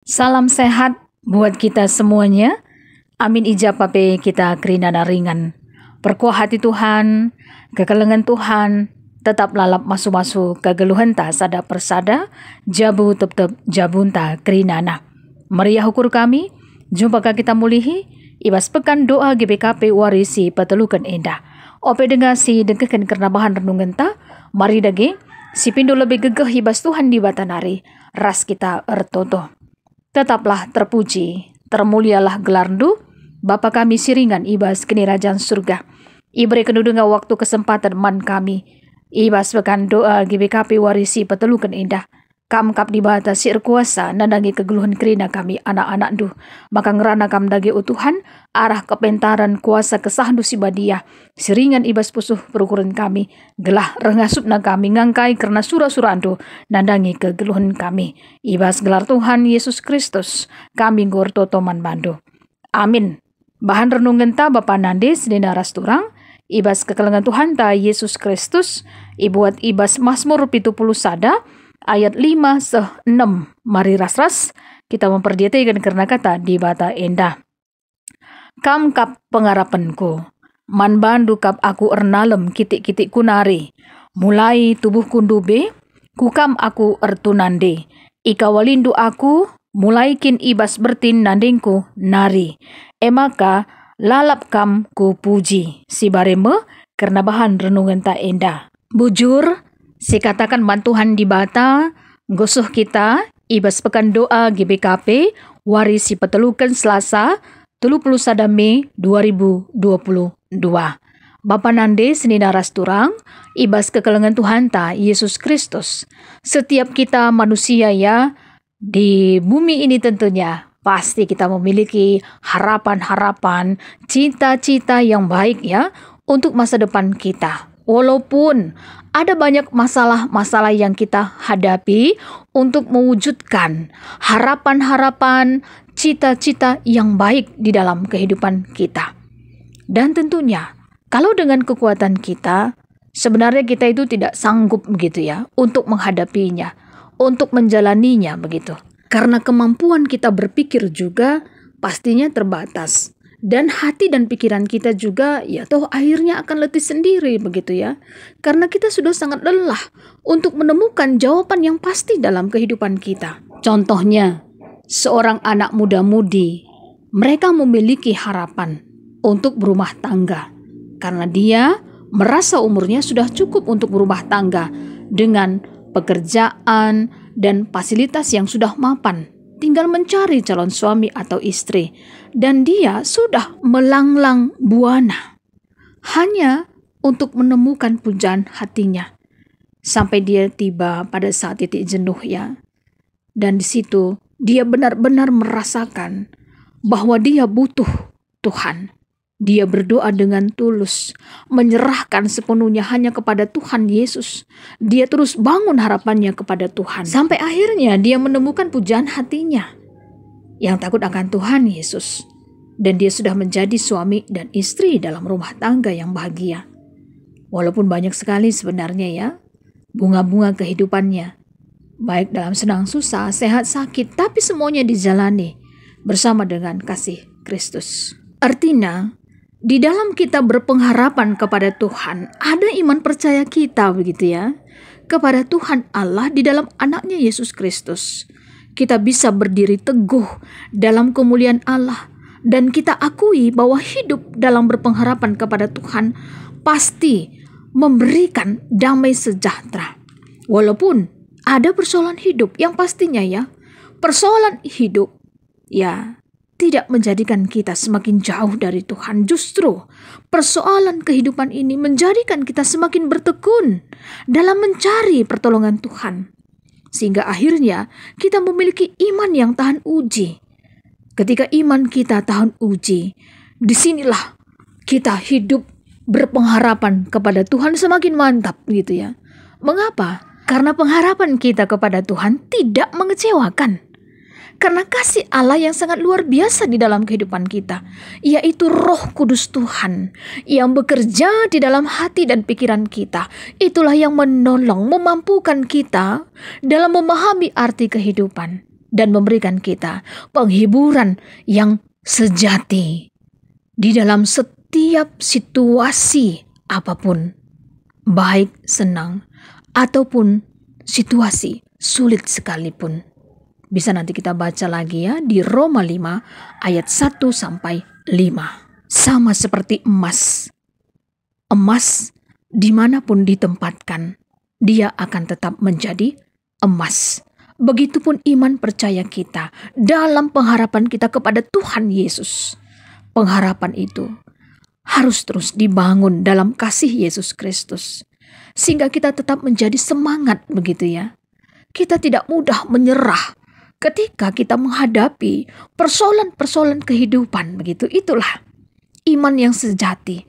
Salam sehat buat kita semuanya. Amin ijabah pe kita kerinana ringan. Perkuah hati Tuhan, kekelengan Tuhan, tetap lalap masu-masu kegeluhan ta sada persada, jabu tetap jabunta kerinana. Meriah ukur kami, jumpa kita mulihi, ibas pekan doa GBKP warisi petelukan indah. Ope dengasi dengkekan karena bahan renungan ta, mari dage, si pindo lebih gegeh ibas Tuhan di batanari, ras kita ertoto. Tetaplah terpuji, termulialah gelarndu, Bapa kami siringan ibas kini Rajaan surga. Iberi kedudungan waktu kesempatan man kami, ibas pekan doa GBKP warisi petelukan indah. Kam kap di bata sir kuasa nandangi kegeluhan kerina kami anak-anak du. Maka ngerana kam dagi utuhan arah kepentaran kuasa kesahndu si badia. Siringan ibas pusuh perukuran kami. Gelah rengasupna kami ngangkai karena surah-surandu nandangi kegeluhan kami. Ibas gelar Tuhan Yesus Kristus kami ngorto toman bandu. Amin. Bahan renungan ta Bapa Nandes dina rasturang. Ibas kekelengan Tuhan ta Yesus Kristus. Ibuat ibas Mazmur 70 sada. Ayat 5-6, mari ras-ras kita memperdiatikan karena kata di bata endah. Kam kap pengarapanku, man bandu kap aku ernalem kitik-kitik kunari, mulai tubuh kundube, kukam aku ertunande, ika walindu aku, mulai kin ibas bertin nandingku nari, emaka lalap kam ku puji, si bareme karena bahan renungan tak endah. Bujur, si katakan bantuhan di bata, gosoh kita, ibas pekan doa GBKP, warisi petelukan Selasa, 31 Mei 2022. Bapa Nande senina rasturang, ibas kekelengan Tuhan ta Yesus Kristus. Setiap kita manusia ya, di bumi ini tentunya, pasti kita memiliki harapan-harapan, cita-cita yang baik ya, untuk masa depan kita. Walaupun ada banyak masalah-masalah yang kita hadapi untuk mewujudkan harapan-harapan, cita-cita yang baik di dalam kehidupan kita. Dan tentunya, kalau dengan kekuatan kita, sebenarnya kita itu tidak sanggup begitu ya, untuk menghadapinya, untuk menjalaninya begitu. Karena kemampuan kita berpikir juga pastinya terbatas. Dan hati dan pikiran kita juga ya toh akhirnya akan letih sendiri begitu ya. Karena kita sudah sangat lelah untuk menemukan jawaban yang pasti dalam kehidupan kita. Contohnya, seorang anak muda-mudi, mereka memiliki harapan untuk berumah tangga. Karena dia merasa umurnya sudah cukup untuk berumah tangga dengan pekerjaan dan fasilitas yang sudah mapan. Tinggal mencari calon suami atau istri. Dan dia sudah melanglang buana. Hanya untuk menemukan pujaan hatinya. Sampai dia tiba pada saat titik jenuh ya. Dan di situ dia benar-benar merasakan bahwa dia butuh Tuhan. Dia berdoa dengan tulus, menyerahkan sepenuhnya hanya kepada Tuhan Yesus. Dia terus bangun harapannya kepada Tuhan. Sampai akhirnya dia menemukan pujaan hatinya yang takut akan Tuhan Yesus. Dan dia sudah menjadi suami dan istri dalam rumah tangga yang bahagia. Walaupun banyak sekali sebenarnya ya, bunga-bunga kehidupannya. Baik dalam senang susah, sehat sakit, tapi semuanya dijalani bersama dengan kasih Kristus. Artinya, di dalam kita berpengharapan kepada Tuhan, ada iman percaya kita begitu ya, kepada Tuhan Allah di dalam anaknya Yesus Kristus. Kita bisa berdiri teguh dalam kemuliaan Allah dan kita akui bahwa hidup dalam berpengharapan kepada Tuhan pasti memberikan damai sejahtera. Walaupun ada persoalan hidup yang pastinya ya, persoalan hidup ya tidak menjadikan kita semakin jauh dari Tuhan. Justru persoalan kehidupan ini menjadikan kita semakin bertekun dalam mencari pertolongan Tuhan. Sehingga akhirnya kita memiliki iman yang tahan uji. Ketika iman kita tahan uji, disinilah kita hidup berpengharapan kepada Tuhan semakin mantap gitu ya. Mengapa? Karena pengharapan kita kepada Tuhan tidak mengecewakan. Karena kasih Allah yang sangat luar biasa di dalam kehidupan kita, yaitu Roh Kudus Tuhan yang bekerja di dalam hati dan pikiran kita. Itulah yang menolong, memampukan kita dalam memahami arti kehidupan. dan memberikan kita penghiburan yang sejati di dalam setiap situasi apapun, baik senang ataupun situasi sulit sekalipun. Bisa nanti kita baca lagi ya di Roma 5 ayat 1 sampai 5. Sama seperti emas. Emas dimanapun ditempatkan, dia akan tetap menjadi emas. Begitupun iman percaya kita dalam pengharapan kita kepada Tuhan Yesus. Pengharapan itu harus terus dibangun dalam kasih Yesus Kristus. Sehingga kita tetap menjadi semangat begitu ya. Kita tidak mudah menyerah ketika kita menghadapi persoalan-persoalan kehidupan begitu. Itulah iman yang sejati.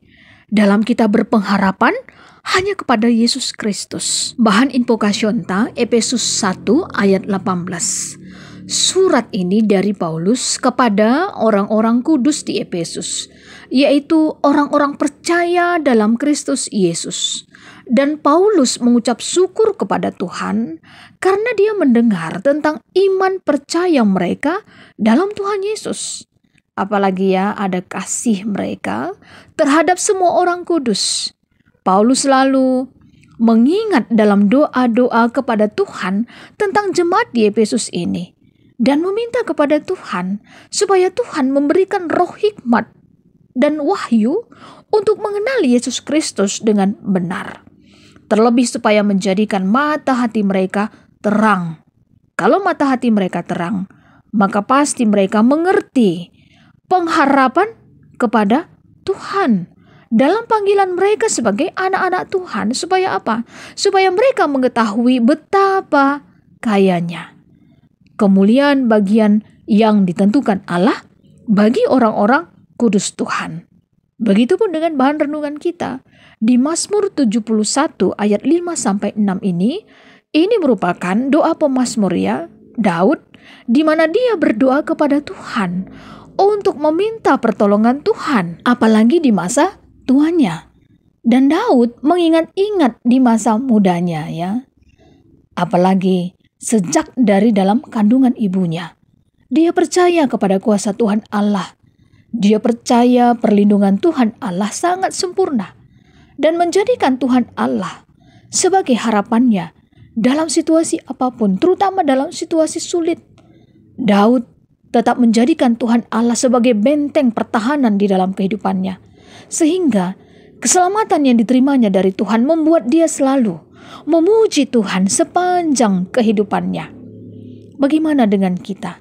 Dalam kita berpengharapan hanya kepada Yesus Kristus. Bahan invokasionta Efesus 1 ayat 18. Surat ini dari Paulus kepada orang-orang kudus di Efesus, yaitu orang-orang percaya dalam Kristus Yesus. Dan Paulus mengucap syukur kepada Tuhan karena dia mendengar tentang iman percaya mereka dalam Tuhan Yesus. Apalagi ya ada kasih mereka terhadap semua orang kudus. Paulus selalu mengingat dalam doa-doa kepada Tuhan tentang jemaat di Efesus ini. Dan meminta kepada Tuhan supaya Tuhan memberikan roh hikmat dan wahyu untuk mengenali Yesus Kristus dengan benar. Terlebih supaya menjadikan mata hati mereka terang. Kalau mata hati mereka terang, maka pasti mereka mengerti pengharapan kepada Tuhan dalam panggilan mereka sebagai anak-anak Tuhan. Supaya apa? Supaya mereka mengetahui betapa kayanya kemuliaan bagian yang ditentukan Allah bagi orang-orang kudus Tuhan. Begitupun dengan bahan renungan kita di Mazmur 71 ayat 5-6 ini merupakan doa pemazmur ya Daud, di mana dia berdoa kepada Tuhan untuk meminta pertolongan Tuhan, apalagi di masa tuanya. Dan Daud mengingat-ingat di masa mudanya ya, apalagi sejak dari dalam kandungan ibunya. Dia percaya kepada kuasa Tuhan Allah. Dia percaya perlindungan Tuhan Allah sangat sempurna. Dan menjadikan Tuhan Allah sebagai harapannya dalam situasi apapun, terutama dalam situasi sulit. Daud tetap menjadikan Tuhan Allah sebagai benteng pertahanan di dalam kehidupannya. Sehingga keselamatan yang diterimanya dari Tuhan membuat dia selalu memuji Tuhan sepanjang kehidupannya. Bagaimana dengan kita?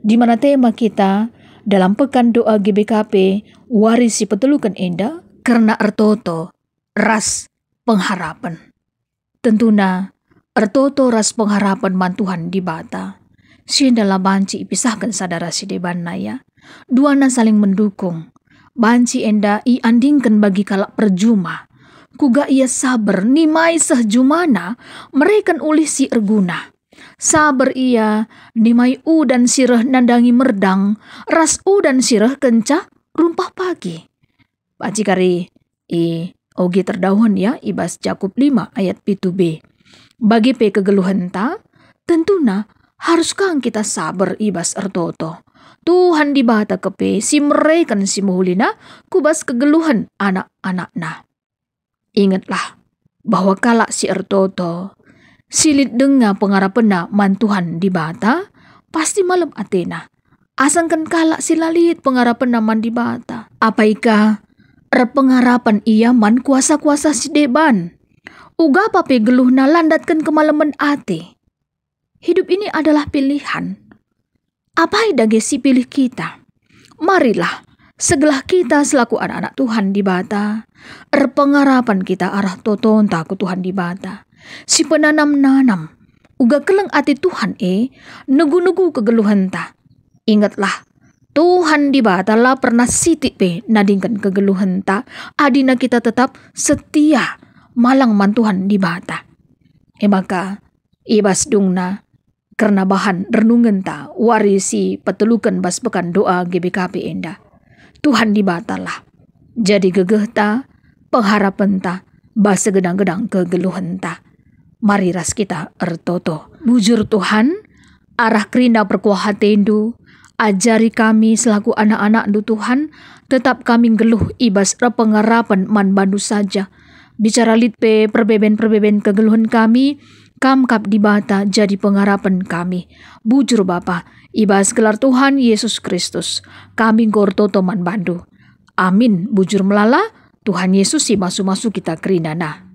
Di mana tema kita dalam Pekan Doa GBKP Warisi Petelukan Enda karena ertoto ras pengharapan. Tentunya ertoto ras pengharapan mantuhan di bata. Siendala banci ipisahkan sadara si debanna ya. Duana saling mendukung. Banci enda iandingkan bagi kalak perjuma. Kuga ia sabar nimai sehjumana mereken ulih si erguna. Sabar ia nimai u dan sireh nandangi merdang, ras u dan sireh kenca rumpah pagi. Paci kari ogi terdahun ya ibas Jakub 5 ayat 7b. Bagi pe kegeluhan ta, tentuna haruskah kita sabar ibas ertoto. Tuhan di bata kepe si mereken si muhulina kubas kegeluhan anak-anakna. Ingatlah bahwa kalak si ertoto silit denga pengarapena mantuhan di bata pasti malam Athena. Asangkan kalak si lalit pengarapena man di bata. Apaika pengarapan ia man kuasa-kuasa si deban. Uga pape geluhna landatkan kemalaman ate. Hidup ini adalah pilihan. Apai dage si pilih kita? Marilah segelah kita selaku anak-anak Tuhan di bata, pengarapan kita arah toton taku Tuhan di bata. Si penanam-nanam, uga keleng ati Tuhan nugu-nugu kegeluhan ta. Ingatlah, Tuhan di bata lah pernah sitik pe nadingkan kegeluhan ta, adina kita tetap setia malang mantuhan di bata. Maka ibas dungna karena bahan renungan ta warisi petelukan bas bekan doa GBKP enda. Tuhan di batalah. Jadi gegeh ta, pengharapan ta, basa gedang-gedang kegeluhan ta. Mari ras kita ertoto. Bujur Tuhan, arah kerina perkuah hatendu, ajari kami selaku anak-anak du Tuhan, tetap kami geluh ibas pengarapan man bandu saja. Bicara litpe perbeben-perbeben kegeluhan kami, kamkap di bata jadi pengharapan kami. Bujur Bapa, ibas gelar Tuhan Yesus Kristus, kami gortoto man bandu. Amin, bujur melala, Tuhan Yesus si masu-masu kita kerinana.